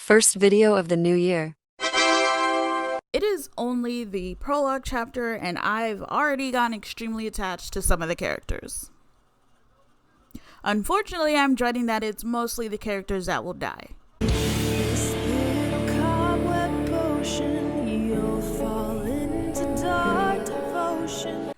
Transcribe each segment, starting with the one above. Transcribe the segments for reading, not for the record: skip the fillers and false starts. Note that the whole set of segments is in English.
First video of the new year. It is only the prologue chapter, and I've already gotten extremely attached to some of the characters. Unfortunately, I'm dreading that it's mostly the characters that will die.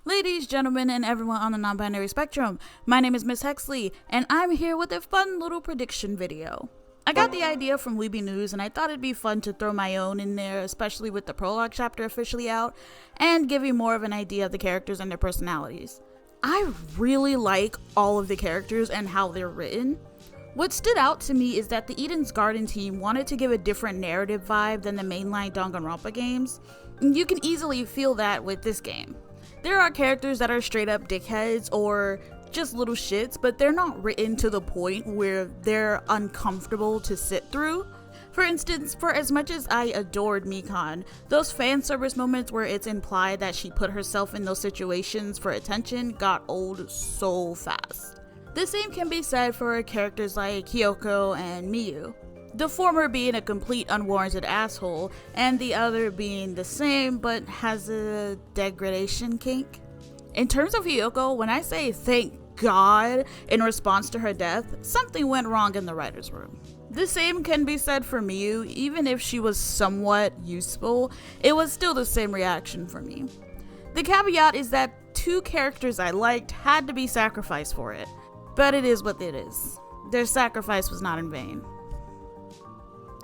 Ladies, gentlemen, and everyone on the non-binary spectrum, my name is Miss Hexley, and I'm here with a fun little prediction video. I got the idea from Weeby News, and I thought it'd be fun to throw my own in there, especially with the prologue chapter officially out, and give you more of an idea of the characters and their personalities. I really like all of the characters and how they're written. What stood out to me is that the Eden's Garden team wanted to give a different narrative vibe than the mainline Danganronpa games, and you can easily feel that with this game. There are characters that are straight up dickheads or just little shits, but they're not written to the point where they're uncomfortable to sit through. For instance, for as much as I adored Mikan, those fan service moments where it's implied that she put herself in those situations for attention got old so fast. The same can be said for characters like Kyoko and Miyu. The former being a complete unwarranted asshole, and the other being the same but has a degradation kink. In terms of Hyoko, when I say thank God in response to her death, something went wrong in the writer's room. The same can be said for Miyu. Even if she was somewhat useful, it was still the same reaction for me. The caveat is that two characters I liked had to be sacrificed for it, but it is what it is. Their sacrifice was not in vain.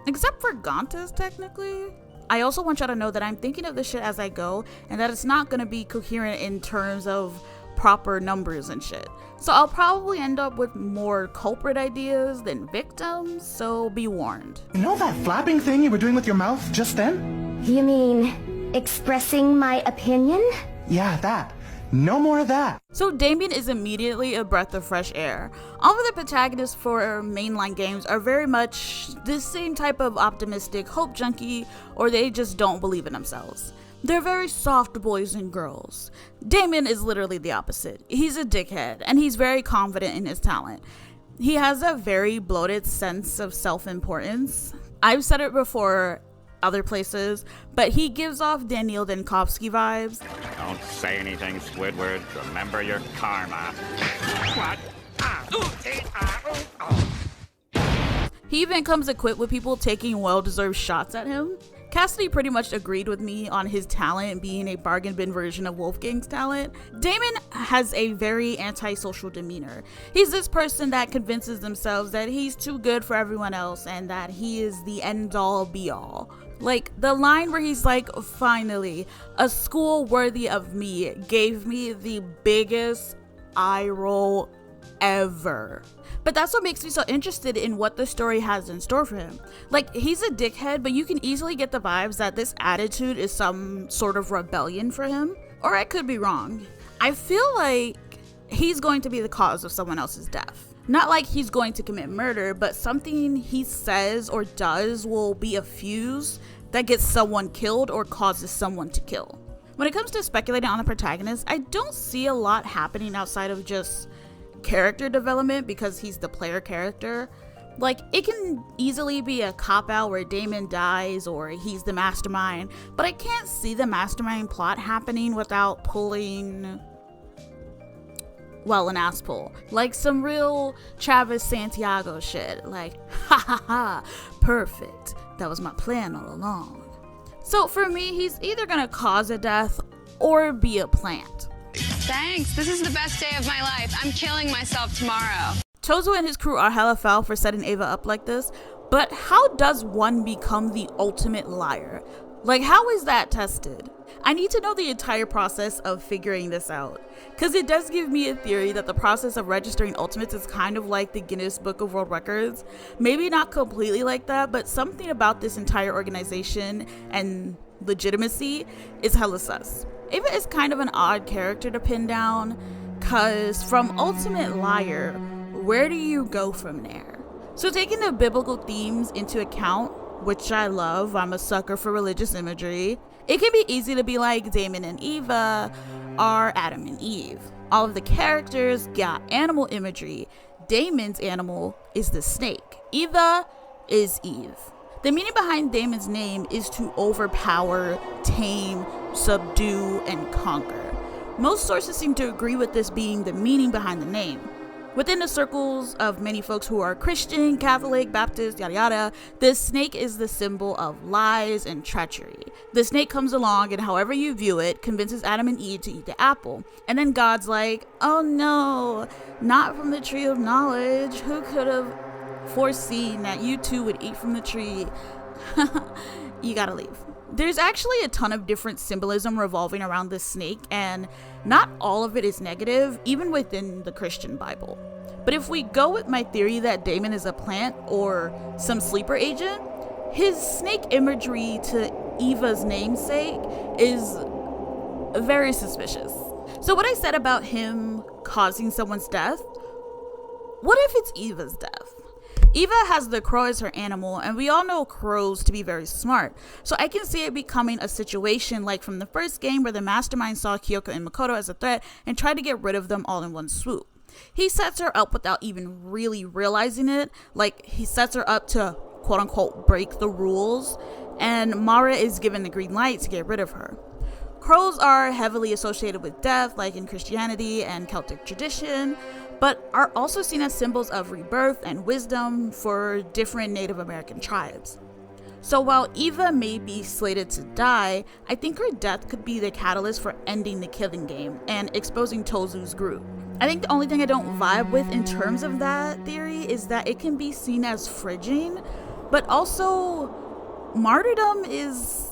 Except for Gontas, technically. I also want y'all to know that I'm thinking of this shit as I go, and that it's not gonna be coherent in terms of proper numbers and shit. So I'll probably end up with more culprit ideas than victims, so be warned. You know that flapping thing you were doing with your mouth just then? You mean expressing my opinion? Yeah, that. No more of that. So Damon is immediately a breath of fresh air. All of the protagonists for mainline games are very much the same type of optimistic hope junkie, or they just don't believe in themselves. They're very soft boys and girls. Damon is literally the opposite. He's a dickhead, and he's very confident in his talent. He has a very bloated sense of self-importance. I've said it before other places, but he gives off Daniel Dankovsky vibes. Don't say anything, Squidward. Remember your karma. What? He even comes equipped with people taking well-deserved shots at him. Cassidy pretty much agreed with me on his talent being a bargain bin version of Wolfgang's talent. Damon has a very antisocial demeanor. He's this person that convinces themselves that he's too good for everyone else and that he is the end-all be-all. Like the line where he's like, finally, a school worthy of me gave me the biggest eye roll ever. But that's what makes me so interested in what the story has in store for him. Like, he's a dickhead, but you can easily get the vibes that this attitude is some sort of rebellion for him. Or I could be wrong. I feel like he's going to be the cause of someone else's death. Not like he's going to commit murder, but something he says or does will be a fuse that gets someone killed or causes someone to kill. When it comes to speculating on the protagonist, I don't see a lot happening outside of just character development because he's the player character. Like, it can easily be a cop-out where Damon dies or he's the mastermind, but I can't see the mastermind plot happening without pulling, well, an ass pull. Like some real Travis Santiago shit. Like, ha ha ha, perfect. That was my plan all along. So for me, he's either gonna cause a death or be a plant. Thanks, this is the best day of my life. I'm killing myself tomorrow. Tozo and his crew are hella foul for setting Ava up like this, but how does one become the ultimate liar? Like, how is that tested? I need to know the entire process of figuring this out, because it does give me a theory that the process of registering ultimates is kind of like the Guinness Book of World Records. Maybe not completely like that, but something about this entire organization and legitimacy is hella sus. Ava is kind of an odd character to pin down, cause from ultimate liar, where do you go from there? So taking the biblical themes into account, which I love, I'm a sucker for religious imagery, it can be easy to be like Damon and Eva are Adam and Eve. All of the characters got animal imagery. Damon's animal is the snake. Eva is Eve. The meaning behind Damon's name is to overpower, tame, subdue, and conquer. Most sources seem to agree with this being the meaning behind the name. Within the circles of many folks who are Christian, Catholic, Baptist, yada yada, the snake is the symbol of lies and treachery. The snake comes along and however you view it, convinces Adam and Eve to eat the apple. And then God's like, oh no, not from the tree of knowledge. Who could have foreseen that you two would eat from the tree? You gotta leave. There's actually a ton of different symbolism revolving around this snake, and not all of it is negative, even within the Christian Bible. But if we go with my theory that Damon is a plant or some sleeper agent, his snake imagery to Eva's namesake is very suspicious. So what I said about him causing someone's death, what if it's Eva's death? Eva has the crow as her animal, and we all know crows to be very smart. So I can see it becoming a situation like from the first game where the mastermind saw Kyoko and Makoto as a threat and tried to get rid of them all in one swoop. He sets her up without even really realizing it, like he sets her up to quote unquote break the rules, and Mara is given the green light to get rid of her. Crows are heavily associated with death, like in Christianity and Celtic tradition, but are also seen as symbols of rebirth and wisdom for different Native American tribes. So while Eva may be slated to die, I think her death could be the catalyst for ending the killing game and exposing Tozu's group. I think the only thing I don't vibe with in terms of that theory is that it can be seen as fridging, but also martyrdom is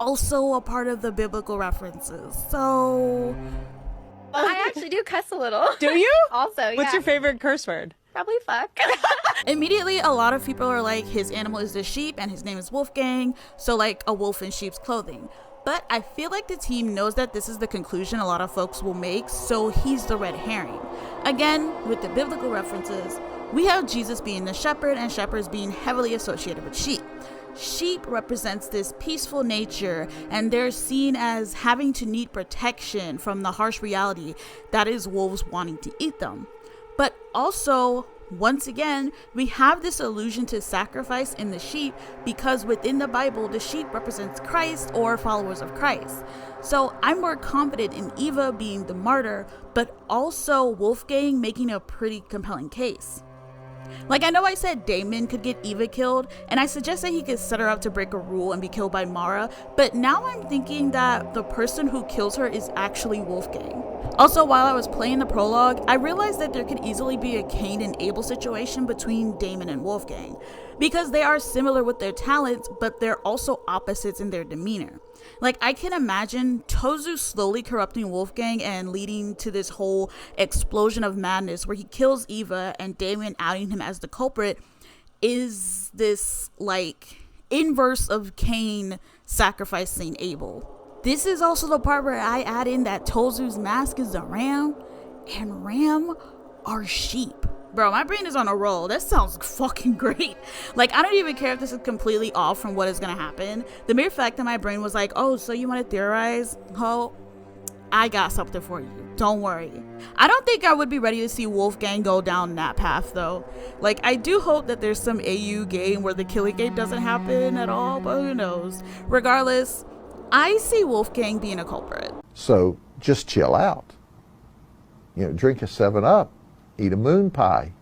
also a part of the biblical references. So I actually do cuss a little. Do you? Also, yeah. What's your favorite curse word? Probably fuck. Immediately, a lot of people are like, his animal is the sheep and his name is Wolfgang, so like a wolf in sheep's clothing. But I feel like the team knows that this is the conclusion a lot of folks will make, so he's the red herring. Again, with the biblical references, we have Jesus being the shepherd and shepherds being heavily associated with sheep. Sheep represents this peaceful nature, and they're seen as having to need protection from the harsh reality that is wolves wanting to eat them. But also, once again, we have this allusion to sacrifice in the sheep because within the Bible, the sheep represents Christ or followers of Christ. So I'm more confident in Eva being the martyr, but also Wolfgang making a pretty compelling case. Like, I know I said Damon could get Eva killed, and I suggested he could set her up to break a rule and be killed by Mara, but now I'm thinking that the person who kills her is actually Wolfgang. Also, while I was playing the prologue, I realized that there could easily be a Cain and Abel situation between Damon and Wolfgang, because they are similar with their talents, but they're also opposites in their demeanor. Like, I can imagine Tozu slowly corrupting Wolfgang and leading to this whole explosion of madness where he kills Eva and Damon outing him as the culprit is this, like, inverse of Cain sacrificing Abel. This is also the part where I add in that Tozu's mask is a ram, and ram are sheep. Bro, my brain is on a roll. That sounds fucking great. Like, I don't even care if this is completely off from what is gonna happen. The mere fact that my brain was like, oh, so you want to theorize? Oh, I got something for you. Don't worry. I don't think I would be ready to see Wolfgang go down that path, though. Like, I do hope that there's some AU game where the killing game doesn't happen at all, but who knows. Regardless, I see Wolfgang being a culprit. So just chill out. You know, drink a 7-Up. Eat a moon pie.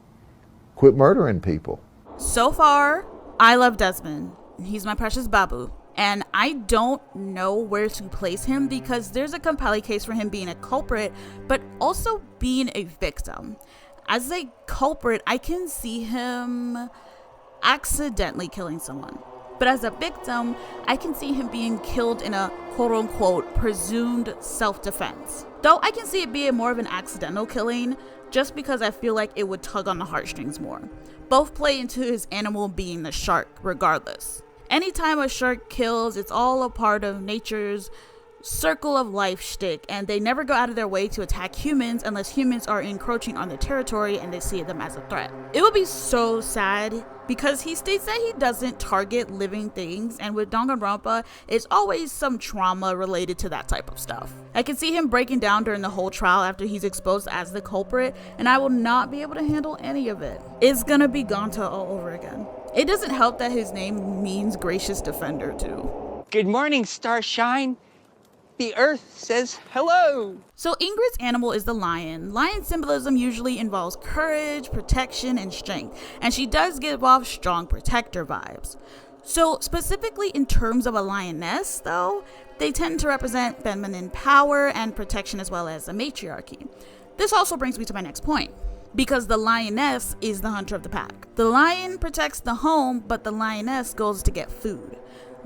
Quit murdering people. So far, I love Desmond. He's my precious babu. And I don't know where to place him because there's a compelling case for him being a culprit, but also being a victim. As a culprit, I can see him accidentally killing someone. But as a victim, I can see him being killed in a quote-unquote presumed self-defense. Though I can see it being more of an accidental killing, just because I feel like it would tug on the heartstrings more. Both play into his animal being the shark, regardless. Anytime a shark kills, it's all a part of nature's circle of life shtick, and they never go out of their way to attack humans unless humans are encroaching on their territory and they see them as a threat. It would be so sad because he states that he doesn't target living things, and with Danganronpa, it's always some trauma related to that type of stuff. I can see him breaking down during the whole trial after he's exposed as the culprit, and I will not be able to handle any of it. It's gonna be Gonta all over again. It doesn't help that his name means gracious defender too. Good morning, Starshine. The Earth says hello. So Ingrid's animal is the lion. Lion symbolism usually involves courage, protection, and strength, and she does give off strong protector vibes. So specifically in terms of a lioness, though, they tend to represent feminine power and protection as well as a matriarchy. This also brings me to my next point, because the lioness is the hunter of the pack. The lion protects the home, but the lioness goes to get food.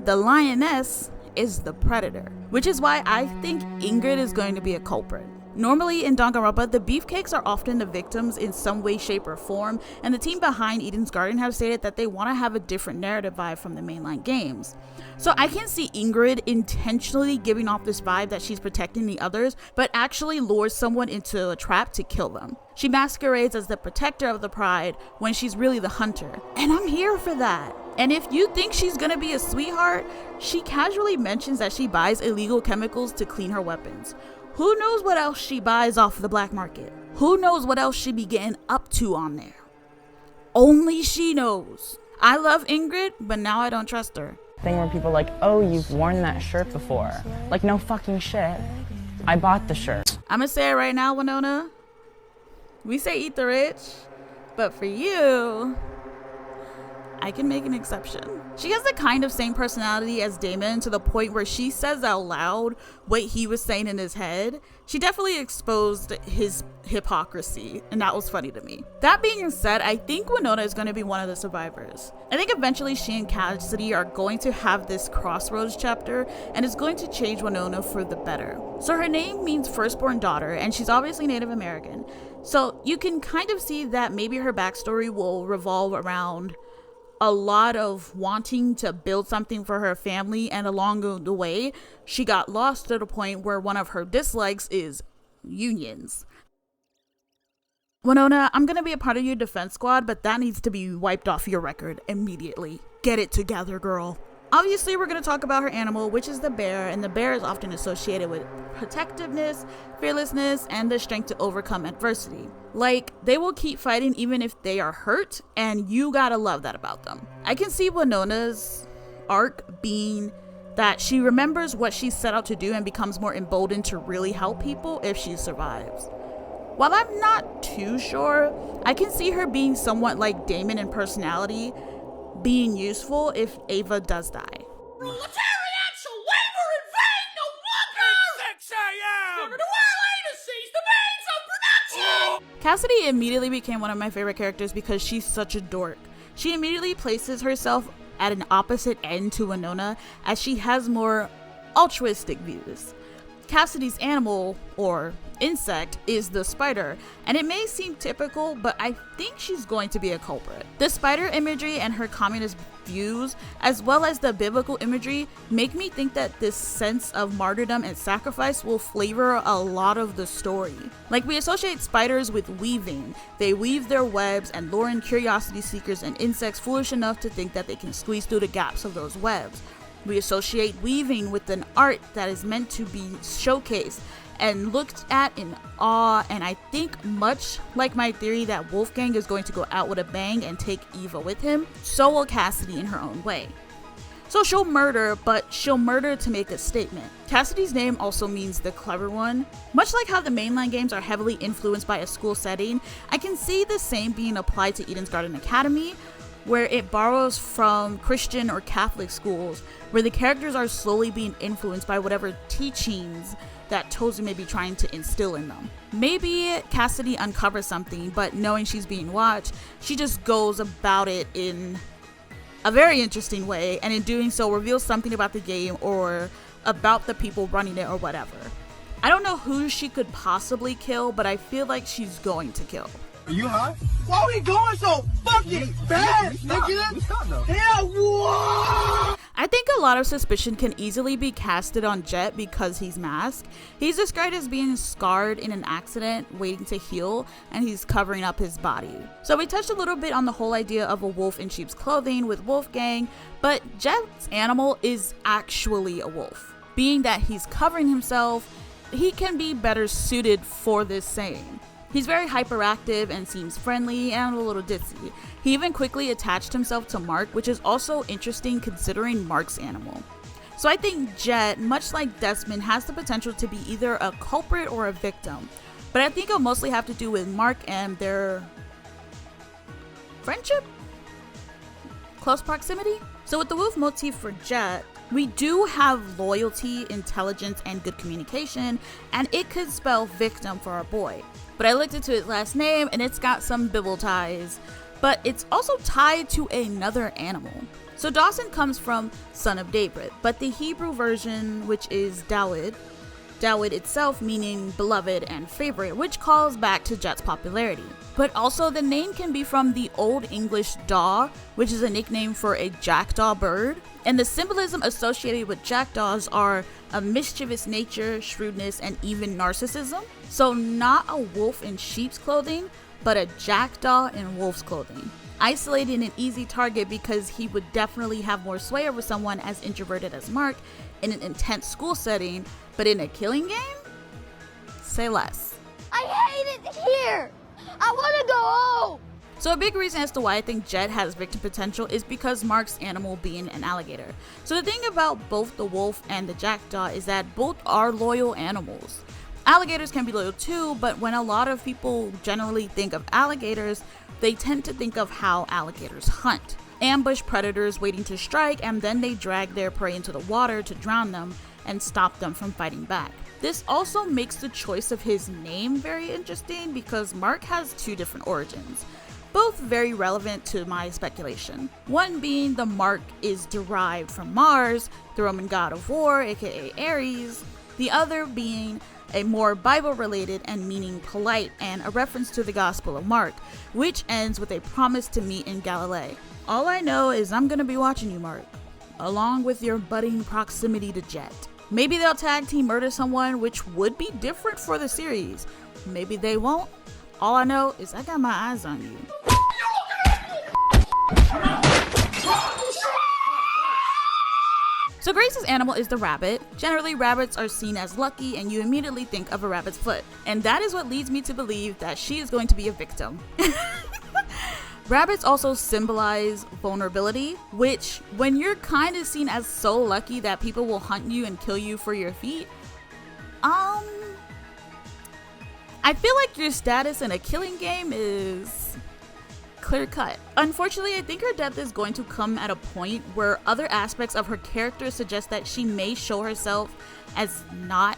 The lioness is the predator, which is why I think Ingrid is going to be a culprit. Normally in Danganronpa, the beefcakes are often the victims in some way, shape, or form, and the team behind Eden's Garden have stated that they want to have a different narrative vibe from the mainline games. So I can see Ingrid intentionally giving off this vibe that she's protecting the others, but actually lures someone into a trap to kill them. She masquerades as the protector of the pride when she's really the hunter, and I'm here for that. And if you think she's gonna be a sweetheart, she casually mentions that she buys illegal chemicals to clean her weapons. Who knows what else she buys off the black market? Who knows what else she be getting up to on there? Only she knows. I love Ingrid, but now I don't trust her. Thing where people are like, oh, you've worn that shirt before. Like, no fucking shit. I bought the shirt. I'm gonna say it right now, Wenona. We say eat the rich, but for you, I can make an exception. She has the kind of same personality as Damon to the point where she says out loud what he was saying in his head. She definitely exposed his hypocrisy, and that was funny to me. That being said, I think Wenona is going to be one of the survivors. I think eventually she and Cassidy are going to have this crossroads chapter, and it's going to change Wenona for the better. So her name means firstborn daughter, and she's obviously Native American. So you can kind of see that maybe her backstory will revolve around a lot of wanting to build something for her family, and along the way she got lost to the point where one of her dislikes is unions. Wenona, I'm gonna be a part of your defense squad, but that needs to be wiped off your record immediately. Get it together, girl. Obviously, we're going to talk about her animal, which is the bear, and the bear is often associated with protectiveness, fearlessness, and the strength to overcome adversity. Like, they will keep fighting even if they are hurt, and you gotta love that about them. I can see Wenona's arc being that she remembers what she set out to do and becomes more emboldened to really help people if she survives. While I'm not too sure, I can see her being somewhat like Damon in personality, being useful if Ava does die. Proletariat shall waver in vain no longer! 6 a.m. The world to seize the means of production! Cassidy immediately became one of my favorite characters because she's such a dork. She immediately places herself at an opposite end to Wenona, as she has more altruistic views. Cassidy's animal, or insect, is the spider, and it may seem typical, but I think she's going to be a culprit. The spider imagery and her communist views, as well as the biblical imagery, make me think that this sense of martyrdom and sacrifice will flavor a lot of the story. Like, we associate spiders with weaving. They weave their webs and lure in curiosity seekers and insects foolish enough to think that they can squeeze through the gaps of those webs. We associate weaving with an art that is meant to be showcased and looked at in awe, and I think much like my theory that Wolfgang is going to go out with a bang and take Eva with him, so will Cassidy in her own way. So she'll murder, but she'll murder to make a statement. Cassidy's name also means the clever one. Much like how the mainline games are heavily influenced by a school setting, I can see the same being applied to Eden's Garden Academy, where it borrows from Christian or Catholic schools, where the characters are slowly being influenced by whatever teachings that Tozu may be trying to instill in them. Maybe Cassidy uncovers something, but knowing she's being watched, she just goes about it in a very interesting way, and in doing so reveals something about the game or about the people running it or whatever. I don't know who she could possibly kill, but I feel like she's going to kill. Are you high? Why are we going so fucking fast, nigga? Hell, what? I think a lot of suspicion can easily be casted on Jett because he's masked. He's described as being scarred in an accident, waiting to heal, and he's covering up his body. So we touched a little bit on the whole idea of a wolf in sheep's clothing with Wolfgang, but Jett's animal is actually a wolf. Being that he's covering himself, he can be better suited for this saying. He's very hyperactive and seems friendly and a little ditzy. He even quickly attached himself to Mark, which is also interesting considering Mark's animal. So I think Jett, much like Desmond, has the potential to be either a culprit or a victim. But I think it'll mostly have to do with Mark and their friendship? Close proximity? So with the wolf motif for Jett, we do have loyalty, intelligence, and good communication, and it could spell victim for our boy. But I looked into his last name and it's got some Bible ties, but it's also tied to another animal. So Dawson comes from son of David, but the Hebrew version, which is Dawid itself meaning beloved and favorite, which calls back to Jett's popularity. But also the name can be from the Old English daw, which is a nickname for a jackdaw bird. And the symbolism associated with jackdaws are a mischievous nature, shrewdness, and even narcissism. So not a wolf in sheep's clothing, but a jackdaw in wolf's clothing. Isolated and an easy target because he would definitely have more sway over someone as introverted as Mark in an intense school setting, but in a killing game? Say less. I hate it here! I want to go home! So a big reason as to why I think Jett has victim potential is because Mark's animal being an alligator. So the thing about both the wolf and the jackdaw is that both are loyal animals. Alligators can be loyal too, but when a lot of people generally think of alligators, they tend to think of how alligators hunt. Ambush predators waiting to strike, and then they drag their prey into the water to drown them and stop them from fighting back. This also makes the choice of his name very interesting because Mark has two different origins, both very relevant to my speculation. One being the Mark is derived from Mars, the Roman god of war, aka Ares. The other being a more Bible-related and meaning polite, and a reference to the Gospel of Mark, which ends with a promise to meet in Galilee. All I know is I'm gonna be watching you, Mark, along with your budding proximity to Jett. Maybe they'll tag team murder someone, which would be different for the series. Maybe they won't. All I know is I got my eyes on you. So Grace's animal is the rabbit. Generally, rabbits are seen as lucky and you immediately think of a rabbit's foot. And that is what leads me to believe that she is going to be a victim. Rabbits also symbolize vulnerability, which when you're kind of seen as so lucky that people will hunt you and kill you for your feet, I feel like your status in a killing game is clear cut. Unfortunately, I think her death is going to come at a point where other aspects of her character suggest that she may show herself as not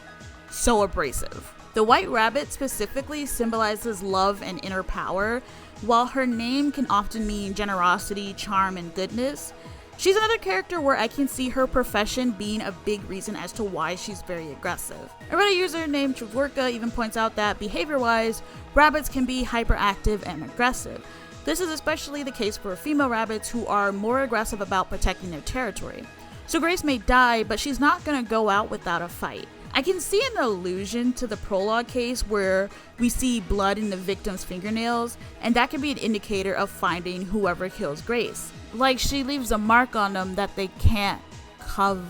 so abrasive. The white rabbit specifically symbolizes love and inner power, while her name can often mean generosity, charm, and goodness. She's another character where I can see her profession being a big reason as to why she's very aggressive. A Reddit user named Tsunaka even points out that behavior-wise, rabbits can be hyperactive and aggressive. This is especially the case for female rabbits who are more aggressive about protecting their territory. So Grace may die, but she's not gonna go out without a fight. I can see an allusion to the prologue case where we see blood in the victim's fingernails, and that can be an indicator of finding whoever kills Grace. Like she leaves a mark on them that they can't cover.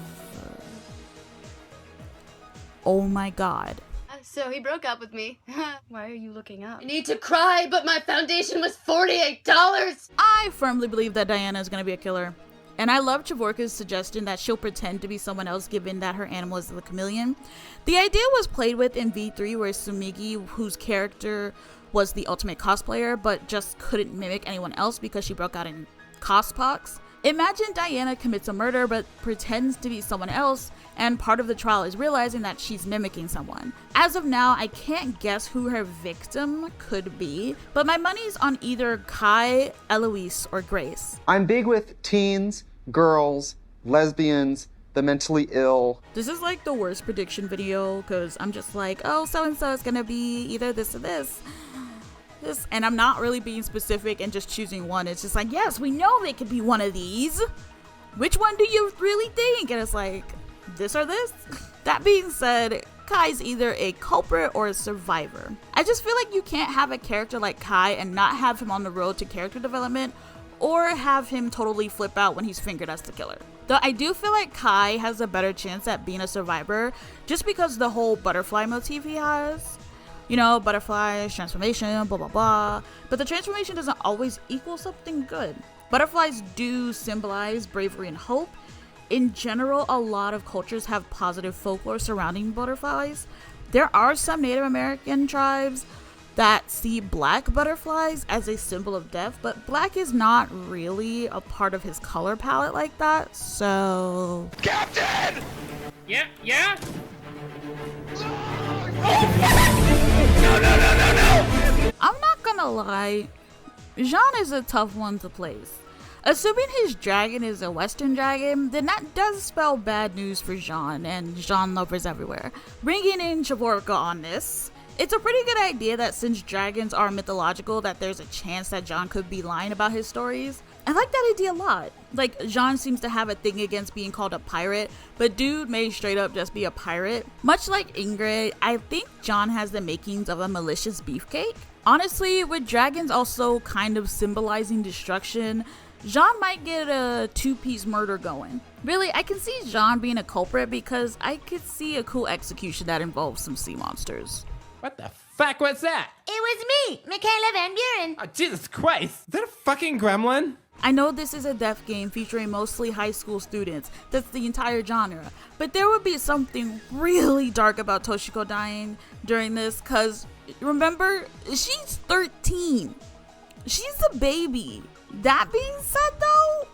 Oh my god. So he broke up with me. Why are you looking up? I need to cry, but my foundation was $48! I firmly believe that Diana is going to be a killer. And I love Chavorka's suggestion that she'll pretend to be someone else given that her animal is the chameleon. The idea was played with in V3 where Sumigi, whose character was the ultimate cosplayer, but just couldn't mimic anyone else because she broke out in cospox. Imagine Diana commits a murder but pretends to be someone else, and part of the trial is realizing that she's mimicking someone. As of now, I can't guess who her victim could be, but my money's on either Kai, Eloise, or Grace. I'm big with teens, girls, lesbians, the mentally ill. This is like the worst prediction video because I'm just like, oh, so-and-so is gonna be either this or this. And I'm not really being specific and just choosing one. It's just like, yes, we know they could be one of these. Which one do you really think? And it's like, this or this? That being said, Kai's either a culprit or a survivor. I just feel like you can't have a character like Kai and not have him on the road to character development, or have him totally flip out when he's fingered as the killer. Though I do feel like Kai has a better chance at being a survivor just because the whole butterfly motif he has. You know, butterflies, transformation, blah, blah, blah. But the transformation doesn't always equal something good. Butterflies do symbolize bravery and hope. In general, a lot of cultures have positive folklore surrounding butterflies. There are some Native American tribes that see black butterflies as a symbol of death, but black is not really a part of his color palette like that, so... Captain! Yeah? No! I'm not gonna lie, Jean is a tough one to place. Assuming his dragon is a Western dragon, then that does spell bad news for Jean and Jean lovers everywhere. Bringing in Chavorka on this, it's a pretty good idea that since dragons are mythological, that there's a chance that Jean could be lying about his stories. I like that idea a lot. Like, Jean seems to have a thing against being called a pirate, but dude may straight up just be a pirate. Much like Ingrid, I think Jean has the makings of a malicious beefcake. Honestly, with dragons also kind of symbolizing destruction, Jean might get a two-piece murder going. Really, I can see Jean being a culprit because I could see a cool execution that involves some sea monsters. What the fuck was that? It was me, Michaela Van Buren. Oh, Jesus Christ. Is that a fucking gremlin? I know this is a death game featuring mostly high school students. That's the entire genre. But there would be something really dark about Toshiko dying during this because, remember, she's 13. She's a baby. That being said, though,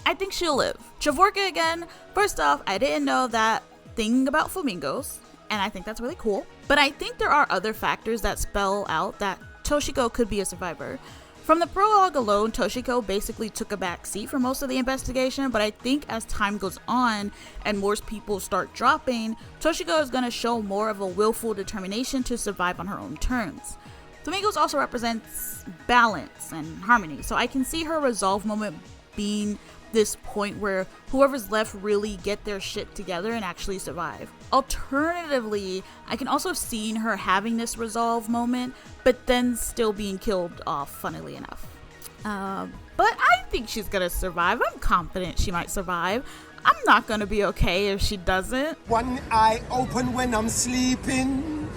I think she'll live. Chavorka again. First off, I didn't know that thing about flamingos, and I think that's really cool. But I think there are other factors that spell out that Toshiko could be a survivor. From the prologue alone, Toshiko basically took a back seat for most of the investigation, but I think as time goes on and more people start dropping, Toshiko is going to show more of a willful determination to survive on her own terms. Flamingos also represents balance and harmony, so I can see her resolve moment being this point where whoever's left really get their shit together and actually survive. Alternatively, I can also see her having this resolve moment, but then still being killed off, funnily enough. But I think she's gonna survive. I'm confident she might survive. I'm not gonna be okay if she doesn't. One eye open when I'm sleeping.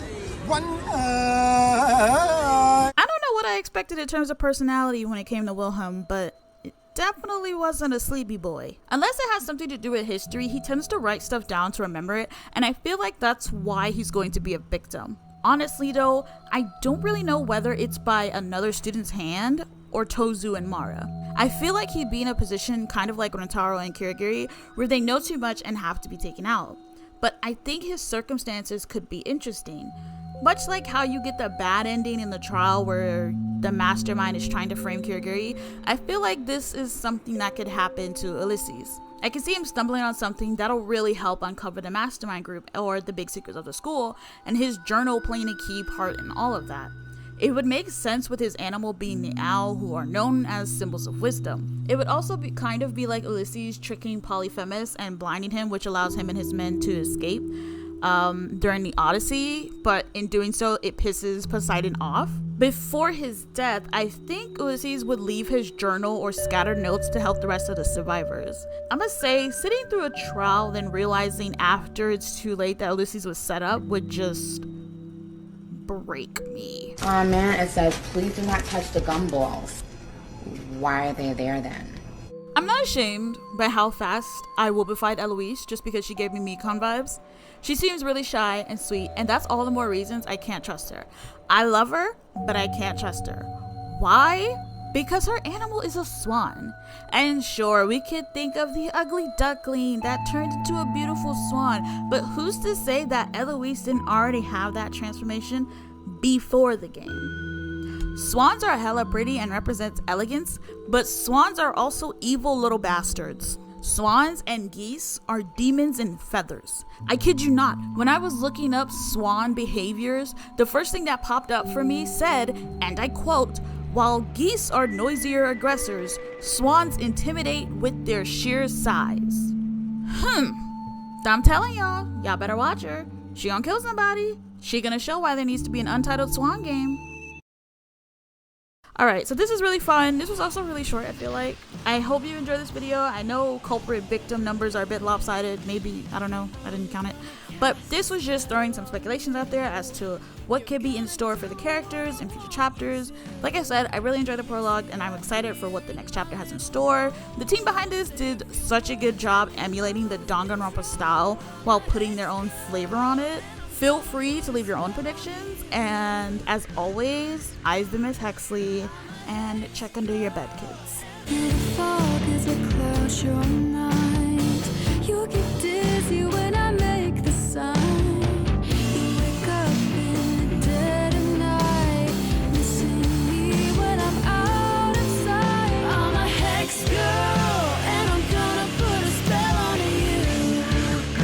One eye. I don't know what I expected in terms of personality when it came to Wilhelm, but it definitely wasn't a sleepy boy. Unless it has something to do with history, he tends to write stuff down to remember it, and I feel like that's why he's going to be a victim. Honestly though, I don't really know whether it's by another student's hand or Tozu and Mara. I feel like he'd be in a position kind of like Rentaro and Kirigiri, where they know too much and have to be taken out. But I think his circumstances could be interesting. Much like how you get the bad ending in the trial where the mastermind is trying to frame Kirigiri, I feel like this is something that could happen to Ulysses. I can see him stumbling on something that'll really help uncover the mastermind group or the big secrets of the school, and his journal playing a key part in all of that. It would make sense with his animal being the owl, who are known as symbols of wisdom. It would also be kind of be like Ulysses tricking Polyphemus and blinding him, which allows him and his men to escape during the Odyssey, but in doing so it pisses Poseidon off. Before his death, I think Ulysses would leave his journal or scattered notes to help the rest of the survivors. I must say, sitting through a trial then realizing after it's too late that Ulysses was set up would just break me. Oh man, it says please do not touch the gumballs. Why are they there then? I'm not ashamed by how fast I whoopified Eloise just because she gave me Mekon vibes. She seems really shy and sweet, and that's all the more reasons I can't trust her. I love her, but I can't trust her. Why? Because her animal is a swan. And sure, we could think of the ugly duckling that turned into a beautiful swan, but who's to say that Eloise didn't already have that transformation before the game? Swans are hella pretty and represents elegance, but swans are also evil little bastards. Swans and geese are demons in feathers. I kid you not, when I was looking up swan behaviors, the first thing that popped up for me said, and I quote, "While geese are noisier aggressors, swans intimidate with their sheer size." I'm telling y'all better watch her. She gonna kill somebody. She gonna show why there needs to be an Untitled Swan game. Alright, so this is really fun. This was also really short, I feel like. I hope you enjoyed this video. I know culprit victim numbers are a bit lopsided. Maybe, I don't know. I didn't count it. But this was just throwing some speculations out there as to what could be in store for the characters in future chapters. Like I said, I really enjoyed the prologue and I'm excited for what the next chapter has in store. The team behind this did such a good job emulating the Danganronpa style while putting their own flavor on it. Feel free to leave your own predictions, and as always, I've been Miss Hexley, and check under your bed, kids.